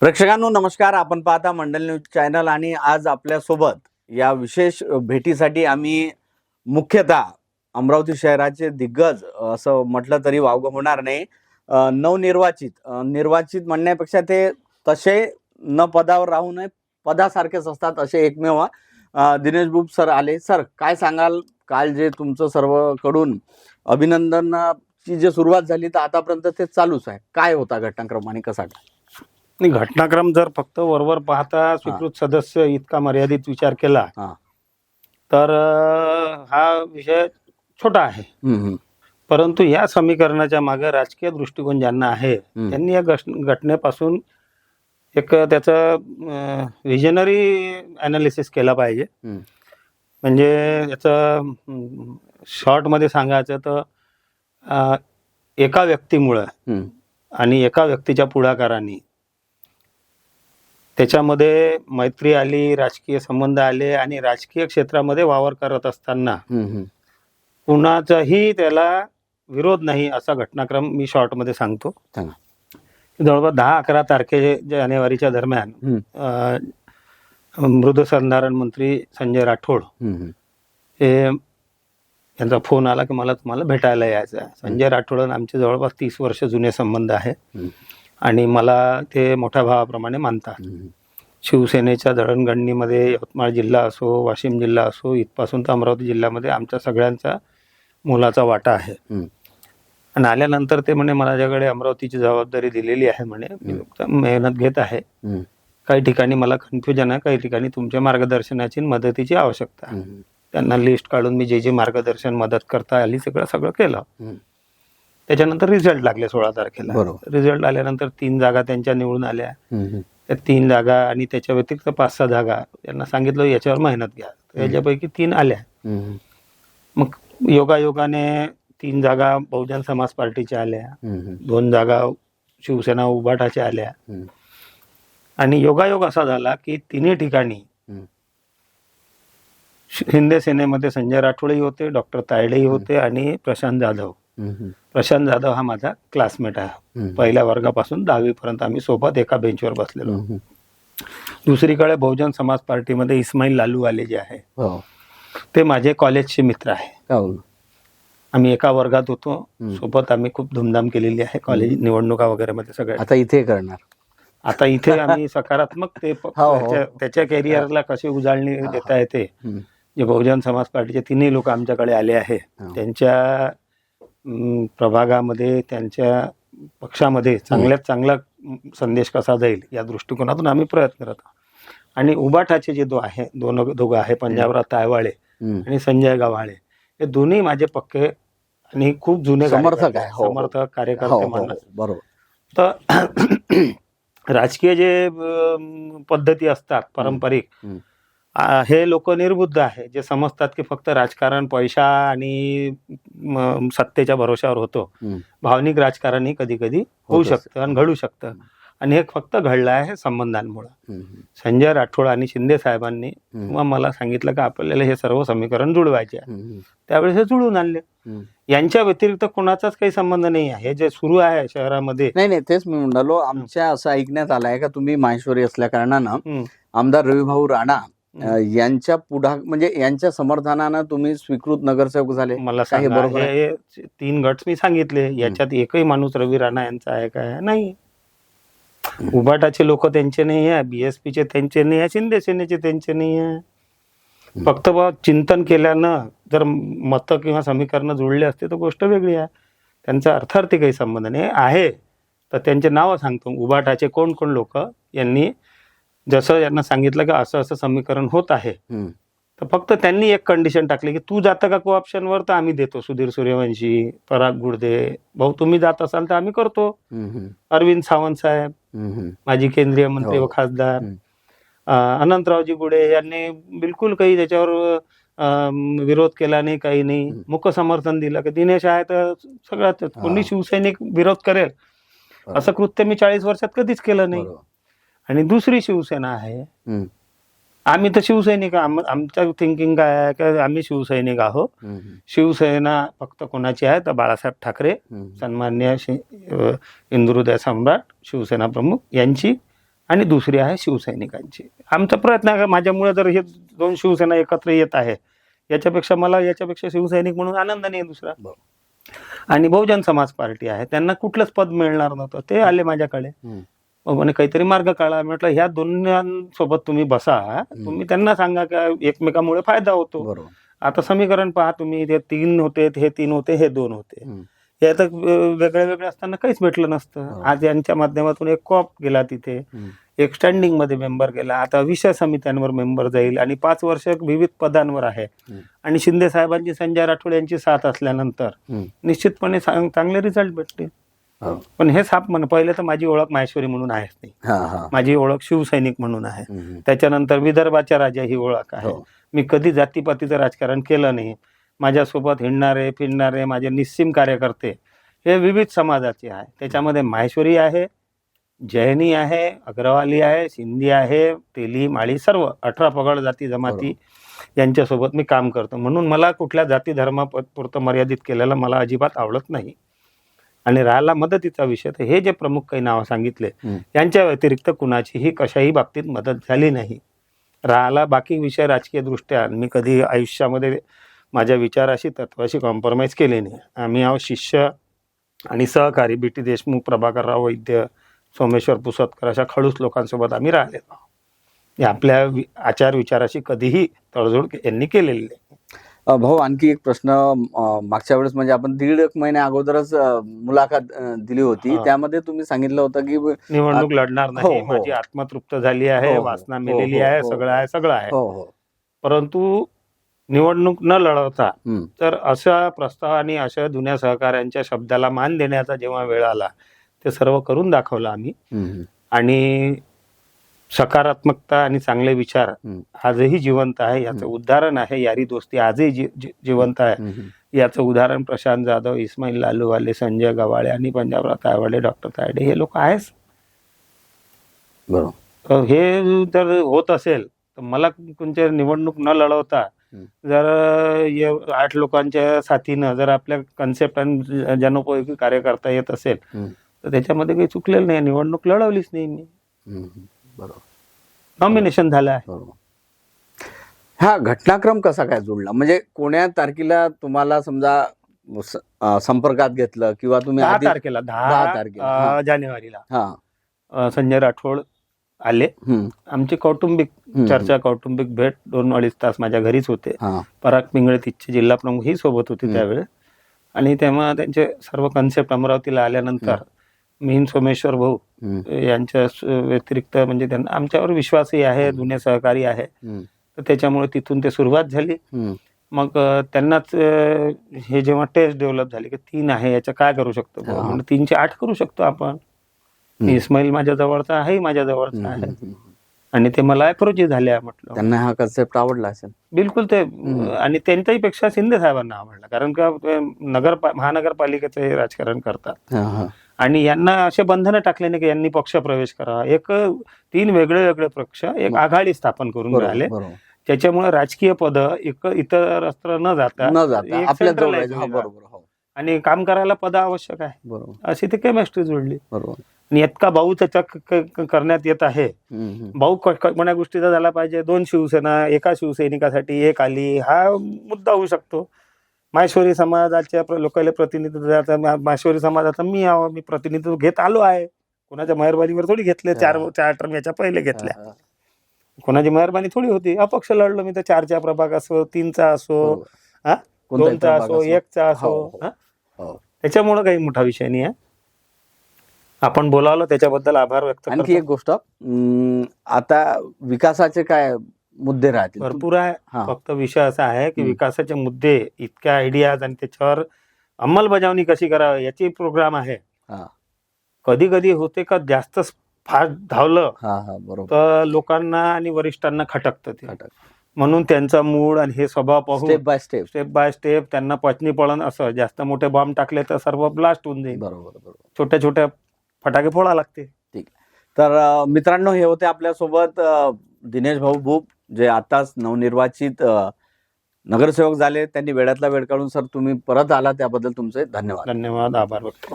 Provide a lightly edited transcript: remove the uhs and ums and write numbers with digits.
प्रेक्षकांनो नमस्कार. आपण पाहता मंडल न्यूज चॅनल आणि आज आपल्या सोबत या विशेष भेटीसाठी आम्ही मुख्यतः अमरावती शहराचे दिग्गज असं म्हटलं तरी वावगं होणार नाही, निर्वाचित म्हणण्यापेक्षा ते तसे न पदावर राहू नये पदासारखेच असतात असे एकमेव दिनेश बुब सर आले. सर काय सांगाल, काल जे तुमचं सर्वकडून अभिनंदनाची जे सुरुवात झाली तर आतापर्यंत ते चालूच आहे, काय होता घटनाक्रम आणि कसा काय? नाही, घटनाक्रम जर फक्त वरवर पाहता स्वीकृत सदस्य इतका मर्यादित विचार केला तर हा विषय छोटा आहे. परंतु या समीकरणाच्या मागे राजकीय दृष्टिकोन ज्यांना आहे त्यांनी या घटनेपासून एक त्याचं विजनरी अनालिसिस केला पाहिजे. म्हणजे याचं शॉर्टमध्ये सांगायचं तर एका व्यक्तीमुळं आणि एका व्यक्तीच्या पुढाकाराने त्याच्यामध्ये मैत्री आली, राजकीय संबंध आले आणि राजकीय क्षेत्रामध्ये वावर करत असताना कुणाचाही त्याला विरोध नाही असा घटनाक्रम मी शॉर्टमध्ये सांगतो. जवळपास 10-11 तारखे जानेवारीच्या दरम्यान मृदसंधारण मंत्री संजय राठोड हे यांचा फोन आला की मला तुम्हाला भेटायला यायचं आहे. संजय राठोड आमचे जवळपास 30 वर्ष जुने संबंध आहे आणि मला ते मोठ्या भावाप्रमाणे मानतात. शिवसेनेच्या जडणघडणीमध्ये यवतमाळ जिल्हा असो, वाशिम जिल्हा असो, इथपासून तर अमरावती जिल्ह्यामध्ये आमच्या सगळ्यांचा मोलाचा वाटा आहे. आणि आल्यानंतर ते म्हणे माझ्याकडे अमरावतीची जबाबदारी दिलेली आहे म्हणे, मी मेहनत घेत आहे, काही ठिकाणी मला कन्फ्युजन आहे, काही ठिकाणी तुमच्या मार्गदर्शनाची मदतीची आवश्यकता आहे. त्यांना लिस्ट काढून मी जे मार्गदर्शन मदत करता आली सगळं केलं. त्याच्यानंतर रिझल्ट लागले 16 तारखेला. रिझल्ट आल्यानंतर 3 जागा त्यांच्या निवडून आल्या. त्या 3 जागा आणि त्याच्या व्यतिरिक्त 5-6 जागा यांना सांगितलं याच्यावर मेहनत घ्या. याच्यापैकी 3 आल्या. मग योगायोगाने 3 जागा बहुजन समाज पार्टीच्या आल्या, 2 जागा शिवसेना उभाटाच्या आल्या. आणि योगायोग असा झाला की तिन्ही ठिकाणी शिंदे सेनेमध्ये संजय राठोडही होते, डॉक्टर तायडेही होते आणि प्रशांत जाधव. प्रशांत जाधव हा माझा क्लासमेट आहे. पहिल्या वर्गापासून 10वी पर्यंत आम्ही सोबत एका बेंचवर बसलेलो. दुसरीकडे बहुजन समाज पार्टीमध्ये इस्माईल लालूवाले जे आहे ते माझे कॉलेजचे मित्र आहे. आम्ही एका वर्गात होतो सोबत. आम्ही खूप धूमधाम केलेली आहे कॉलेज निवडणुका वगैरे मध्ये सगळ्या. आता इथे करणार, आता इथे आम्ही सकारात्मक ते त्याच्या कॅरियरला कशी उजाळणी देता येते. जे बहुजन समाज पार्टीचे 3ही लोक आमच्याकडे आले आहे, त्यांच्या प्रभागामध्ये त्यांच्या पक्षामध्ये चांगल्यात चांगला संदेश कसा जाईल या दृष्टिकोनातून आम्ही प्रयत्न करत आहोत. आणि उबाठाचे जे दोघं आहे पंजाबराव तायवाळे आणि संजय गव्हाळे, हे दोन्ही माझे पक्के आणि खूप जुने समर्थक कार्यकर्ते मानतात. बरोबर. तर राजकीय जे पद्धती असतात पारंपरिक, हे लोक निर्बुद्ध आहे, जे समजतात की फक्त राजकारण पैसा आणि सत्तेच्या भरोशावर होतो. भावनिक राजकारणही कधी कधी होऊ शकतं आणि घडू शकतं. आणि हे फक्त घडलं आहे संबंधांमुळे. संजय राठोड आणि शिंदे साहेबांनी मला सांगितलं की आपल्याला हे सर्व समीकरण जुळवायचे आहे. त्यावेळेस हे जुळून आणले. यांच्या व्यतिरिक्त कोणाचाच काही संबंध नाही आहे. जे सुरू आहे शहरामध्ये. नाही तेच मी म्हणालो, आमच्या असं ऐकण्यात आलंय का तुम्ही माहेश्वरी असल्या कारणानं आमदार रविभाऊ राणा यांच्या म्हणजे यांच्या समर्थनानं तुम्ही स्वीकृत नगरसेवक झाले. मला सांगा, हे 3 गट मी सांगितले, याच्यात एकही माणूस रवी राणा यांचा आहे काय? नाही. उबाटाचे लोक त्यांचे नाही आहे, BSPचे त्यांचे नाही आहे, शिंदे सेनेचे त्यांचे नाही आहे. फक्त चिंतन केल्यानं जर मतं किंवा समीकरण जुळले असते तर गोष्ट वेगळी आहे. त्यांचा अर्थार्थी काही संबंध नाही आहे. तर त्यांचे नावं सांगतो. उबाटाचे कोण कोण लोक यांनी जसं यांना सांगितलं की असं असं समीकरण होत आहे, तर फक्त त्यांनी एक कंडिशन टाकली की तू जातं का कोऑप्शनवर तर आम्ही देतो. सुधीर सूर्यवंशी, पराग गुडदे, भाऊ तुम्ही जात असाल तर आम्ही करतो. अरविंद सावंत साहेब, माजी केंद्रीय मंत्री व खासदार, अनंतरावजी गुडे यांनी बिलकुल काही त्याच्यावर विरोध केला नाही, काही नाही. मुक समर्थन दिलं की दिनेश आहे तर सगळ्यात कोणी शिवसैनिक विरोध करेल असं कृत्य मी 40 वर्षात कधीच केलं नाही. आणि दुसरी शिवसेना आहे, आम्ही तर शिवसैनिक, आमचं थिंकिंग काय आहे की आम्ही शिवसैनिक आहोत. शिवसेना फक्त कोणाची आहे तर बाळासाहेब ठाकरे, सन्मान्य हिंदुहृदय सम्राट शिवसेना प्रमुख यांची आणि दुसरी आहे शिवसैनिकांची. आमचा प्रयत्न आहे, माझ्यामुळे जर हे दोन शिवसेना एकत्र येत आहे, याच्यापेक्षा मला याच्यापेक्षा शिवसैनिक म्हणून आनंद नाही दुसरा. आणि बहुजन समाज पार्टी आहे, त्यांना कुठलंच पद मिळणार नव्हतं, ते आले माझ्याकडे. मग म्हणे काहीतरी मार्ग काढा. म्हटलं ह्या दोन्हीसोबत तुम्ही बसा, तुम्ही त्यांना सांगा की एकमेकामुळे फायदा होतो. आता समीकरण पहा तुम्ही, ते 3 होते, हे 3 होते, हे 2 होते. हे आता वेगळे वेगळे असताना काहीच भेटलं नसतं. आज यांच्या माध्यमातून एक कॉप गेला तिथे, एक स्टँडिंग मध्ये मेंबर गेला, आता विषय समित्यांवर मेंबर जाईल आणि 5 वर्ष विविध पदांवर आहे. आणि शिंदे साहेबांची, संजय राठोड यांची साथ असल्यानंतर निश्चितपणे चांगले रिझल्ट भेटले. पण हे साप म्हण, पहिले तर माझी ओळख माहेश्वरी म्हणून आहेच नाही, माझी ओळख शिवसैनिक म्हणून आहे. त्याच्यानंतर विदर्भाच्या राजा ही ओळख आहे. मी कधी जातीपातीचं राजकारण केलं नाही. माझ्यासोबत हिंडणारे फिरणारे माझे निस्सीम कार्यकर्ते हे विविध समाजाचे आहे. त्याच्यामध्ये माहेश्वरी आहे, जैनी आहे, अग्रवाली आहे, सिंधी आहे, तेली, माळी, सर्व 18 पगड जाती जमाती यांच्यासोबत मी काम करतो. म्हणून मला कुठल्या जाती धर्मापुरतं मर्यादित केलेलं मला अजिबात आवडत नाही. आणि राहिला मदतीचा विषय, तर हे जे प्रमुख काही नावं सांगितले यांच्या व्यतिरिक्त कुणाचीही कशाही बाबतीत मदत झाली नाही. राहिला बाकी विषय राजकीय दृष्ट्या, मी कधी आयुष्यामध्ये माझ्या विचाराशी तत्वाशी कॉम्प्रोमाइज केले नाही. आम्ही आहोत शिष्य आणि सहकारी. बी.टी. देशमुख, प्रभाकरराव वैद्य, सोमेश्वर पुसतकर अशा खडूस लोकांसोबत आम्ही राहिलेलो आहोत. आपल्या आचार विचाराशी कधीही तडजोड यांनी केलेली नाही. भाऊ, आणखी एक प्रश्न. मागच्या वेळेस म्हणजे आपण 1.5 महिन्या अगोदरच मुलाखत दिली होती, त्यामध्ये तुम्ही सांगितलं होतं की निवडणूक लढणार नाही, माझी आत्मतृप्त झाली आहे, वासना मेलेली आहे, सगळं आहे. परंतु निवडणूक न लढवता तर अशा प्रस्ताव आणि अशा जुन्या सहकाऱ्यांच्या शब्दाला मान देण्याचा जेव्हा वेळ आला, ते सर्व करून दाखवलं आम्ही. आणि सकारात्मकता आणि चांगले विचार आजही जिवंत आहे, याचं उदाहरण आहे. यारी दोस्ती आजही जिवंत आहे, याचं उदाहरण प्रशांत जाधव, इस्माईल लालूवाले, संजय गवाळे आणि पंजाबराव तायवाडे, डॉक्टर तायडे हे लोक आहेच. हे जर होत असेल तर मला कोणत्या निवडणूक न लढवता जर 8 लोकांच्या साथीनं जर आपल्या कन्सेप्ट आणि जनोपयोगी कार्य करता येत असेल तर त्याच्यामध्ये काही चुकलेलं नाही. निवडणूक लढवलीच नाही मी, नॉमिनेशन झालं आहे. हा घटनाक्रम कसा काय जुळला? म्हणजे कोण्या तारखेला तुम्हाला समजा संपर्कात घेतलं किंवा तुम्ही 10 तारखेला 10 जानेवारीला संजय राठोड आले. आमची कौटुंबिक चर्चा, कौटुंबिक भेट 2-2.5 तास माझ्या घरीच होते. पराग पिंगळे तिथचे जिल्हा प्रमुख ही सोबत होते त्यावेळेस. आणि तेव्हा त्यांचे सर्व कन्सेप्ट अमरावतीला आल्यानंतर मी सोमेश्वर भाऊ यांच्या व्यतिरिक्त म्हणजे त्यांना आमच्यावर विश्वासही आहे, जुने सहकारी आहे, तर त्याच्यामुळे तिथून ते सुरुवात झाली. मग त्यांनाच हे जेव्हा टेस्ट डेव्हलप झाली की 3 आहे, याचं काय करू शकतो, म्हणजे 3चे 8 करू शकतो आपण. इस्माईल माझ्या जवळचा आहे, माझ्या जवळचा आहे, आणि ते मला अप्रोच झाले. म्हटलं त्यांना हा कन्सेप्ट आवडला असेल बिलकुल. ते आणि त्यांच्याही पेक्षा शिंदे साहेबांना आवडला, कारण का महानगरपालिकेचं हे राजकारण करतात आणि यांना असे बंधनं टाकले नाही की यांनी पक्ष प्रवेश करावा. 3 वेगळे पक्ष एक आघाडी स्थापन करून राहिले, त्याच्यामुळे राजकीय पद इतर अस्त्र न जाता आपल्या आणि काम करायला पद आवश्यक आहे, अशी ती केमिस्ट्री जुळली. आणि इतका भाऊ त्याच्या करण्यात येत आहे. भाऊ कोण्या गोष्टीचा झाला पाहिजे, 2 शिवसेना एका शिवसैनिकासाठी एक आली, हा मुद्दा होऊ शकतो. माहेश्वरी समाजाच्या लोकांना प्रतिनिधित्व, माहेश्वरी समाजाचा मी प्रतिनिधित्व घेत आलो आहे. कोणाच्या मेहरबानीवर थोडी घेतले, 4 टर्म याच्या पहिले घेतल्या, कोणाची मेहरबानी थोडी होती. अपक्ष लढलो मी तर 4चा प्रभाग असो, 3चा असो, 2चा असो, 1चा असो. त्याच्यामुळे काही मोठा विषय नाही आहे. आपण बोलावलं त्याच्याबद्दल आभार व्यक्त करतो. आणखी एक गोष्ट, आता विकासाचे काय मुद्दे राहतील? भरपूर आहे. फक्त विषय असा आहे की विकासाचे मुद्दे, इतक्या आयडियाज आणि त्याच्यावर अंमलबजावणी कशी करावी याची प्रोग्राम आहे. कधी कधी होते का जास्त फास्ट धावलं तर लोकांना आणि वरिष्ठांना खटकतं ते. म्हणून त्यांचा मूड आणि हे स्वभाव पाहून स्टेप बाय स्टेप त्यांना पचनी पळण, असं जास्त मोठे बॉम्ब टाकले तर सर्व ब्लास्ट होऊन जाईल. छोट्या छोट्या फटाके फोडा लागते. ठीक. तर मित्रांनो, हे होते आपल्यासोबत दिनेश भाऊ भूप, जे आताच नवनिर्वाचित नगरसेवक झाले. त्यांनी वेळातला वेळ काढून सर तुम्ही परत आला, त्याबद्दल तुमचे धन्यवाद. आभार व्यक्त.